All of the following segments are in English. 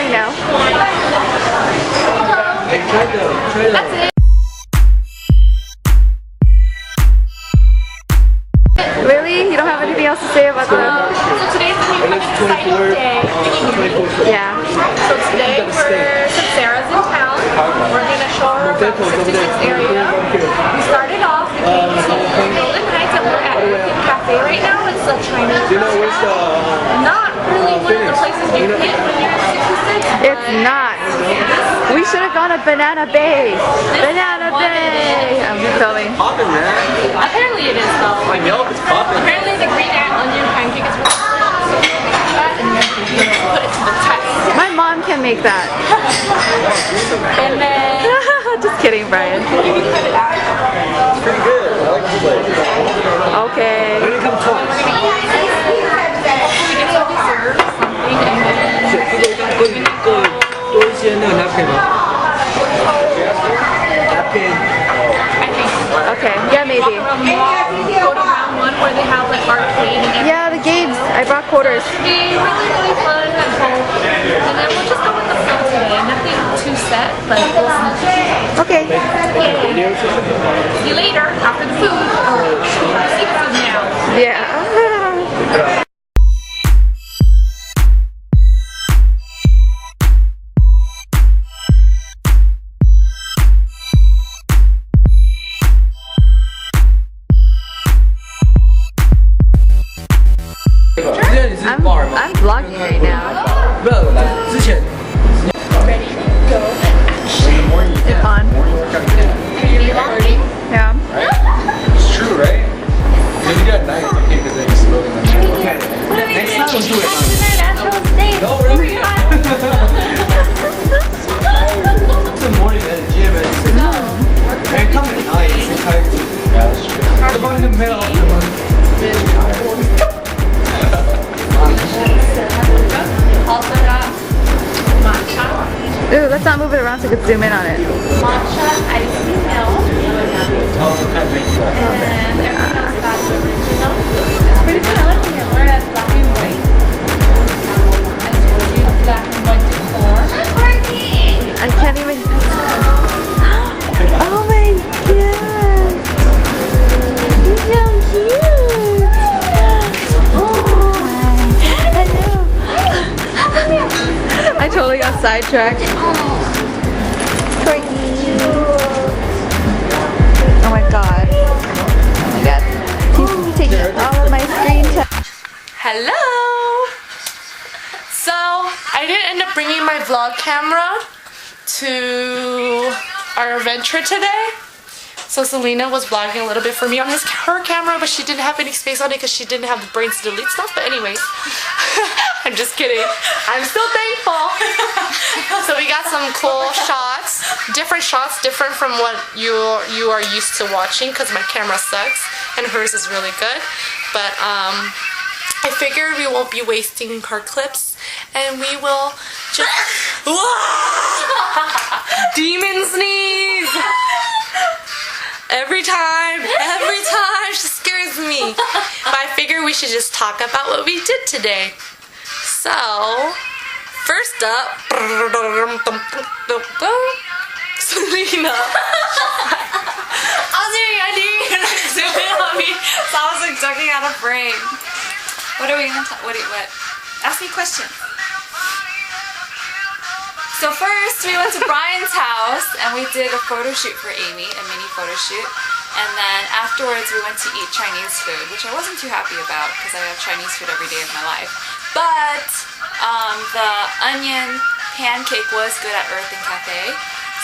filming now. That's it. Really? You don't have anything else to say about the... So today's going to be an exciting day. Yeah. So today since Sarah's in town, we're going to show her around the 66 area. We started off, we came to Golden Heights and we're at American Cafe right now. It's a Chinese restaurant. Not really one of the places you hit when you're at 66. It's not. We should have gone to Banana Bay. Banana Bay. I'm filming. Poppin', man. Apparently it is though. I know it's poppin'. Apparently the green onion pancake is really good. And then put it to the test. My mom can make that. And then just kidding, Brian. It's pretty good. I like this place. Okay. When it comes to we get some dessert or something and then Okay, yeah, maybe. Go to round one where they have like arcade and everything. Yeah, the games. I brought quarters. Be really fun and cool. And then we'll just go with the flow today. Nothing too set, but we'll see. Okay. See you later after the food. See the food now. Yeah. I'm vlogging right now. Ready, go, action. It's on. Yeah. It's true, right? When you do at night, okay, because then you slowly next time we'll do it. No, really? It's the morning at the gym and it's like, man, come at night. It's like, yeah, that's true. What about in the middle of the month? Also got matcha. Ooh, let's not move it around so we can zoom in on it. Matcha ice milk. And everything else got the original. It's pretty good. I like when you're at black and white. I told you black and white decor. I can't even... Oh my god! You're so cute! Oh my... Hello! I totally got sidetracked. Oh my god. Oh my god. He's taking all of my screen time. Hello! So, I didn't end up bringing my vlog camera to our adventure today. So Selena was vlogging a little bit for me on her camera, but she didn't have any space on it because she didn't have the brains to delete stuff. But anyways, I'm just kidding. I'm still thankful. So we got some cool shots, different from what you are used to watching because my camera sucks and hers is really good. But I figured we won't be wasting car clips and we will just demon sneeze. Every time, she scares me. But I figured we should just talk about what we did today. So, first up, Selena. I didn't zoom in on me, so I was like ducking out of frame. What are we gonna talk? What? Ask me questions. So first, we went to Brian's house and we did a photo shoot for Amy, a mini photo shoot. And then afterwards, we went to eat Chinese food, which I wasn't too happy about because I have Chinese food every day of my life. But the onion pancake was good at Earth and Cafe,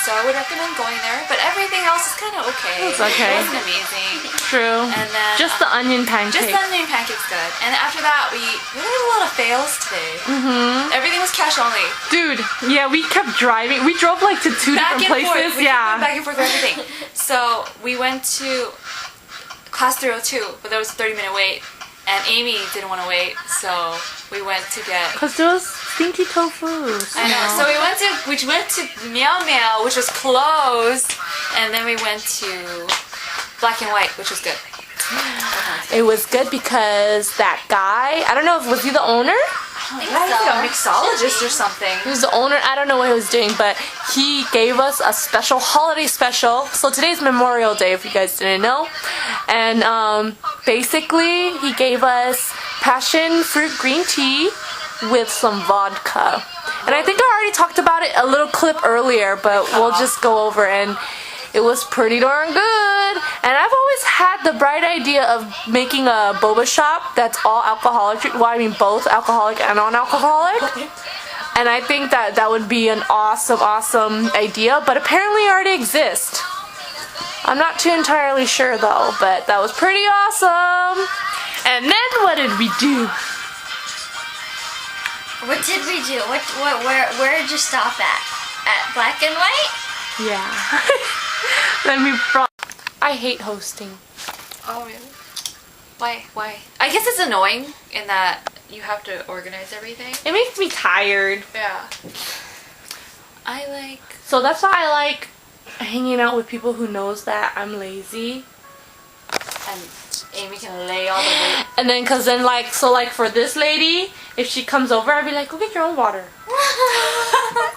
so I would recommend going there. But everything else is kind of okay. It's okay. It wasn't amazing. True. And then just the onion pancake. Just the onion pancake's good. And after that, we had a lot of fails today. Everything was cash only. Dude, yeah, we kept driving. We drove like to two different places. We kept going back and forth for everything. So we went to Class 302, but there was a 30-minute wait. And Amy didn't want to wait, so we went to get... Because there was stinky tofu. I know. So we went to Meow Meow, which was closed. And then we went to Black and White, which was good. It was good because that guy, I don't know, was he the owner? He's like a mixologist or something. He was the owner. I don't know what he was doing, but he gave us a special holiday special. So today's Memorial Day, if you guys didn't know. And basically, he gave us passion fruit green tea with some vodka. And I think I already talked about it a little clip earlier, but we'll just go over, and it was pretty darn good. And I've always had the bright idea of making a boba shop that's all alcoholic. Well, I mean both alcoholic and non-alcoholic. And I think that that would be an awesome idea, but apparently it already exists. I'm not too entirely sure though, but that was pretty awesome. And then what did we do? What did we do? Where did you stop at? At Black and White? Yeah. Then we brought... I hate hosting. Oh, really? Why? I guess it's annoying in that you have to organize everything. It makes me tired. Yeah. I like... So that's why I like hanging out with people who knows that I'm lazy. And Amy can lay all the weight. And then, cause then like, so like for this lady, if she comes over, I'd be like, go get your own water.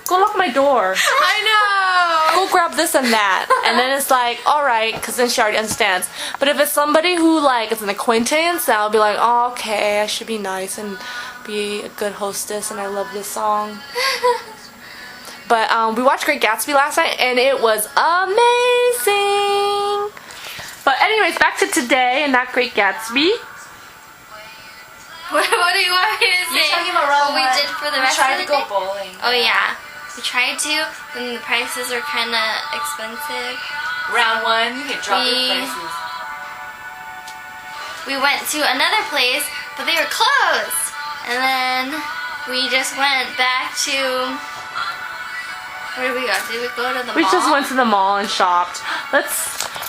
Go lock my door. I know! Go grab this and that. And then it's like, alright, cause then she already understands. But if it's somebody who like, is an acquaintance, I'll be like, oh, okay, I should be nice and be a good hostess and I love this song. But we watched Great Gatsby last night and it was amazing. But anyways, back to today and not Great Gatsby. What do you want me to say? You're talking about what we did for the rest of the tried to go day? bowling. Oh yeah, we tried to, and the prices are kind of expensive. Round one, you can drop your prices. We went to another place, but they were closed. And then we just went back to... Where did we go? Did we go to the mall? We just went to the mall and shopped.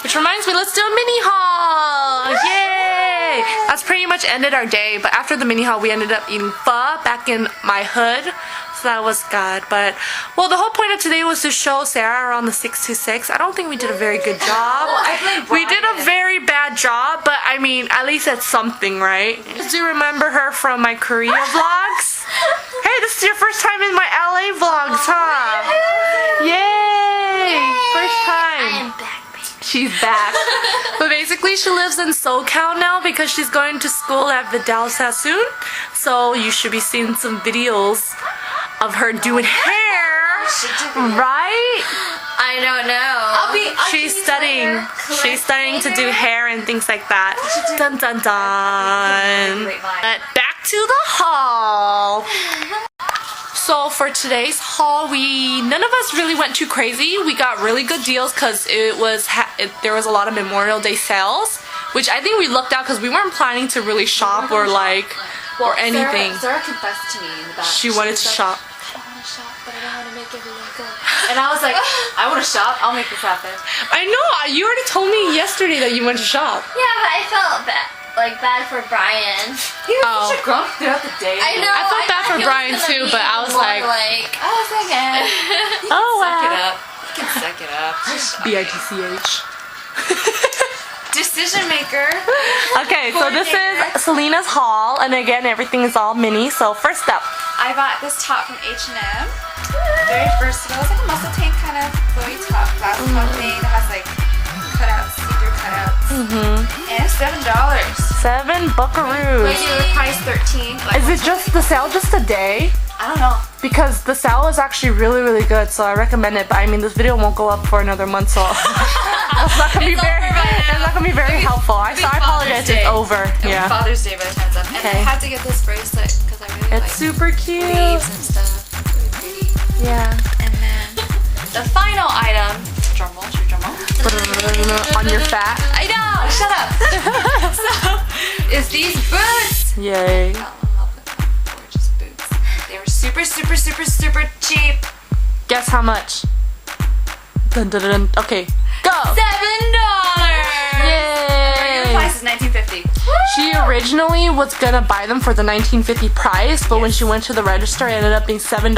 Which reminds me, let's do a mini haul! Yay! That's pretty much ended our day, but after the mini haul, we ended up eating pho back in my hood. So that was good. But, well, the whole point of today was to show Sarah around the 626. I don't think we did a very good job. We did a very bad job, but I mean, at least it's something, right? Do you remember her from my Korea vlogs? Hey, this is your first time in my LA vlogs, huh? Yay! First time. I am back, baby. She's back. But basically she lives in SoCal now because she's going to school at Vidal Sassoon. So you should be seeing some videos of her doing hair. Right? I don't know. She's studying. She's studying to do hair and things like that. Dun dun dun. But back to the haul. So for today's haul, none of us really went too crazy. We got really good deals because there was a lot of Memorial Day sales, which I think we lucked out because we weren't planning to really shop or anything. Sarah confessed to me in the back. She wanted to shop. I want to shop, but I don't want to make everyone go. And I was like, I want to shop. I'll make this happen. I know. You already told me yesterday that you went to shop. Yeah, but I felt bad for Brian. He was such a grump throughout the day. I know. I felt bad for Brian too, but I was like, oh, second. oh Suck it wow. up. You can suck it up. B-I-T-C-H. Decision maker. Okay, so this is Selena's haul, and again, everything is all mini. So first up, I bought this top from H&M. Very versatile. It's like a muscle tank kind of flowy top, glass top thing that has like cutouts, see-through cutouts. And it's $7. $7 buckaroos. Regular price $13. Is it just the sale just today? I don't know. Because the sale is actually really good, so I recommend it. But I mean, this video won't go up for another month, so it's not gonna be very helpful. I apologize. It's over. Yeah. Father's Day by the time it's up. And I had to get this bracelet because I really like It's super cute. leaves and stuff. Really pretty. Yeah. And then the final item, drum roll, should we drum roll? On your fat. I know, shut up. So, is these boots. Yay. I fell in love with them. Gorgeous boots. They were super cheap. Guess how much? Dun, dun, dun. Okay, go. $7. Yay. The price is $19.50. She originally was gonna buy them for the $19.50 price, but when she went to the register, it ended up being $7.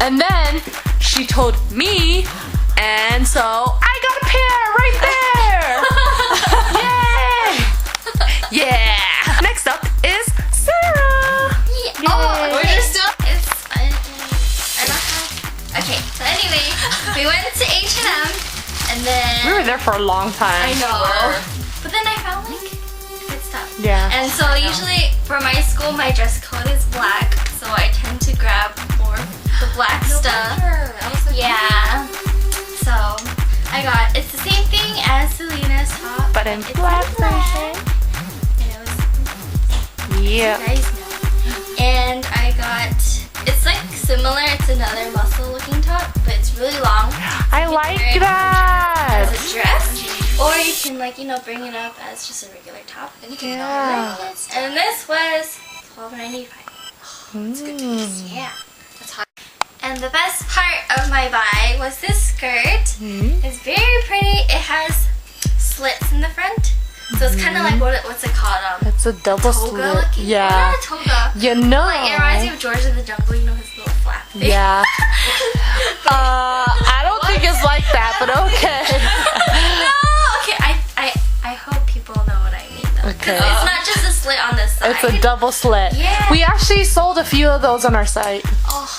And then she told me, and so I got a pair right there. Yay! Yeah. Next up is Sarah. Oh We went to H&M and then We were there for a long time. I know. But then I found like good stuff. Yeah. And so usually for my school, my dress code is black, so I tend to grab more of the black stuff. Yeah. So I got, it's the same thing as Selena's top, But in it's black version. And it was, Yeah. you guys know. And I got, it's like similar, it's another muscle looking top, but it's really long. I like As that. a dress, or you can like, you know, bring it up as just a regular top. And you can Yeah. like this. And this was $12.95. It's a good piece. Yeah. That's hot. And the best part of my buy was this skirt. It's very pretty. It has slits in the front. So it's kind of like, what's it called? It's a double Toga slit. looking? Yeah. Not a toga. You know. Like, it reminds me of George in the Jungle, you know, his little flap thing. Yeah. I don't think it's like that, but okay. No! Okay, I hope people know what I mean though. 'Cause Okay. it's not just a slit on this side. It's a double slit. Yeah. We actually sold a few of those on our site. Oh.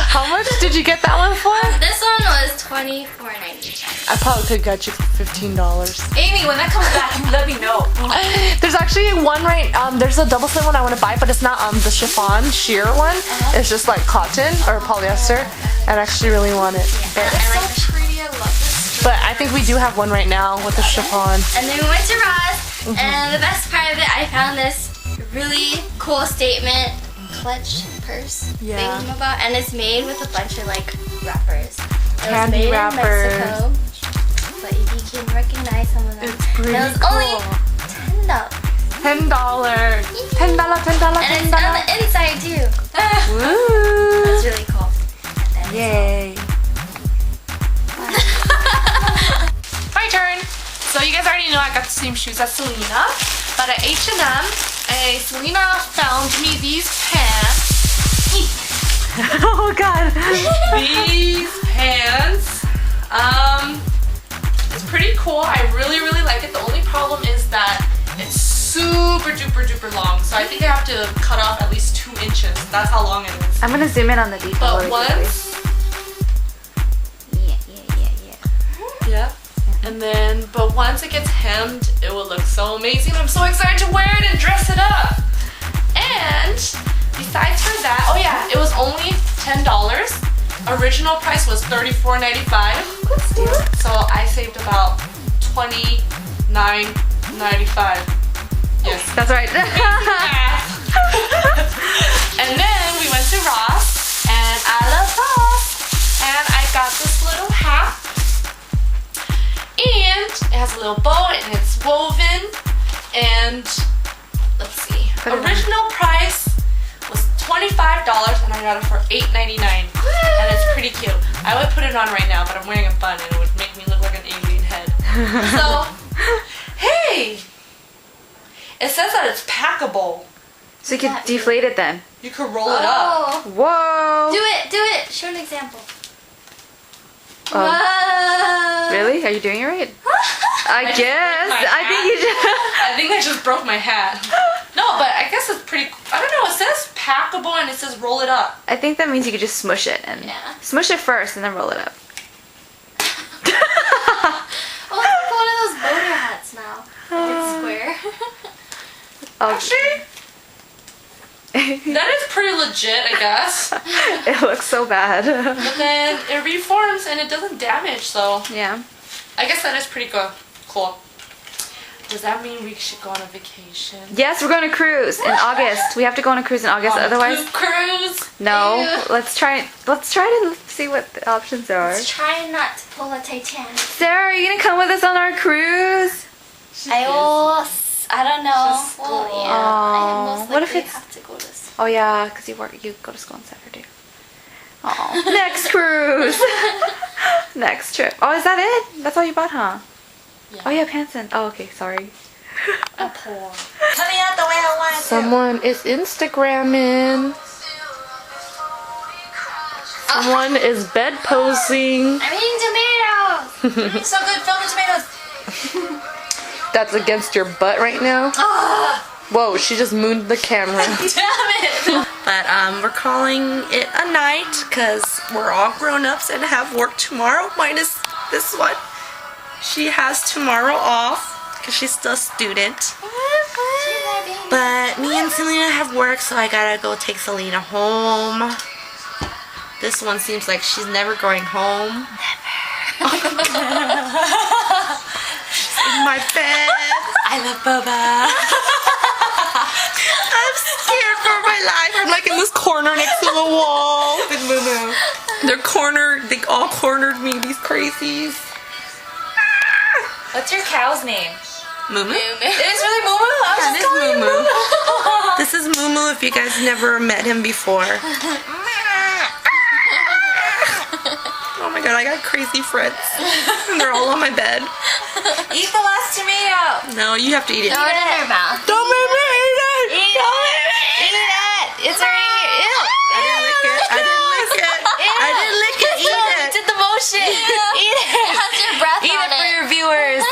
How much did you get that one for? This one was $24.95. I probably could get you for $15. Amy, when that comes back, let me know. There's actually one there's a double slit one I want to buy, but it's not the chiffon sheer one. It's just like cotton or polyester. I actually really want it. I like the Pretty, I love this. But I think we do have one right now with the chiffon. And then we went to Ross, and the best part of it, I found this really cool statement clutch purse Yeah. thing about, and it's made with a bunch of like wrappers. It was Candy made wrappers. in Mexico, but if you can recognize some of them, It's pretty and it was cool. only $10. $10. $10. And it's on the inside too. Woo! It's really cool. And then Yay. My turn. So you guys already know I got the same shoes as Selena, but at H&M, Selena found me these pants. Oh God. These pants. It's pretty cool. I really like it. The only problem is that it's super duper long. So I think I have to cut off at least 2 inches. That's how long it is. I'm gonna zoom in on the detail. But really quickly. once, Yeah. but once it gets hemmed, it will look so amazing. I'm so excited to wear it and dress it up. And besides for that, oh yeah, it was only $10. Original price was $34.95. So I saved about $29.95. Yes. That's right. And then we went to Ross, and I love Ross, and I got this little hat, and it has a little bow, and it's woven, and let's see, original price was $25, and I got it for $8.99, and it's pretty cute. I would put it on right now, but I'm wearing a bun, and it would make me look like an alien head. So, hey, it says that it's packable. So you can deflate it then. You could roll it up. Oh. Whoa. Do it. Show an example. Oh. Whoa. Really? Are you doing it right? I guess. my I think you just. I think I just broke my hat. No, but I guess it's pretty. I don't know. It says packable and it says roll it up. I think that means you could just smush it and smush it first and then roll it up. Oh, it's like one of those boater hats now. It's square. Actually, that is pretty legit, I guess. It looks so bad. But then it reforms and it doesn't damage, so Yeah. I guess that is pretty cool. Does that mean we should go on a vacation? Yes, we're going to cruise in August. We have to go on a cruise in August. On a Otherwise, cruise. no. Ew. Let's try to see what the options are. Let's try not to pull a Titanic. Sarah, are you gonna come with us on our cruise? I don't know. Just Well, school. yeah. I most What if likely it's- have to go to school. Oh yeah, because you go to school on Saturday. Oh, next cruise. Next trip. Oh, is that it? That's all you bought, huh? Yeah. Oh yeah, pants and. Oh, okay, sorry. I'm poor. Tell me out the way I want it to. Someone is Instagramming. Someone is bed posing. I'm eating tomatoes. So good, film the tomatoes. That's against your butt right now. Whoa, she just mooned the camera. Damn it. But we're calling it a night because we're all grown-ups and have work tomorrow, minus this one. She has tomorrow off because she's still a student. But me and Selena have work, so I gotta go take Selena home. This one seems like she's never going home. She's in my bed. I love Boba. I'm scared for my life. I'm like in this corner next to the wall. With Moo. They're cornered. They all cornered me, these crazies. What's your cow's name? Moo. It is really Moo. That is Moo. This is Moo if you guys never met him before. Oh my god, I got crazy friends. And they're all on my bed. Eat the last tomato. No, you have to eat it. Throw it in her mouth. Don't make me eat it! Eat it. It's already here. Ew. I didn't lick it. I didn't lick it. I didn't lick it. Eat You it. did the motion. Eat it. How's your breath Eat on it for your viewers.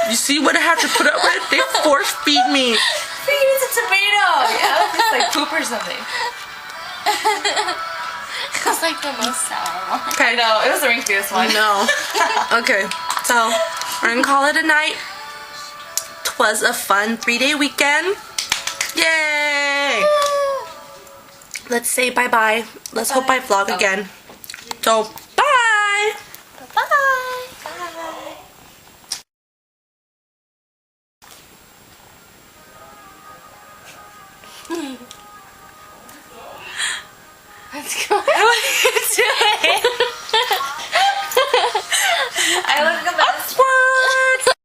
You see what I have to put up with? They force feed me. Feed it a tomato. Yeah, it's like poop or something. It was like the most sour one. I know. It was the rinkiest one. No. Okay, so we're gonna call it a night. 'Twas a fun 3-day weekend. Yay! Let's say bye-bye. Let's hope I vlog again. So, bye! Bye. Let's go. What are you doing? I look at the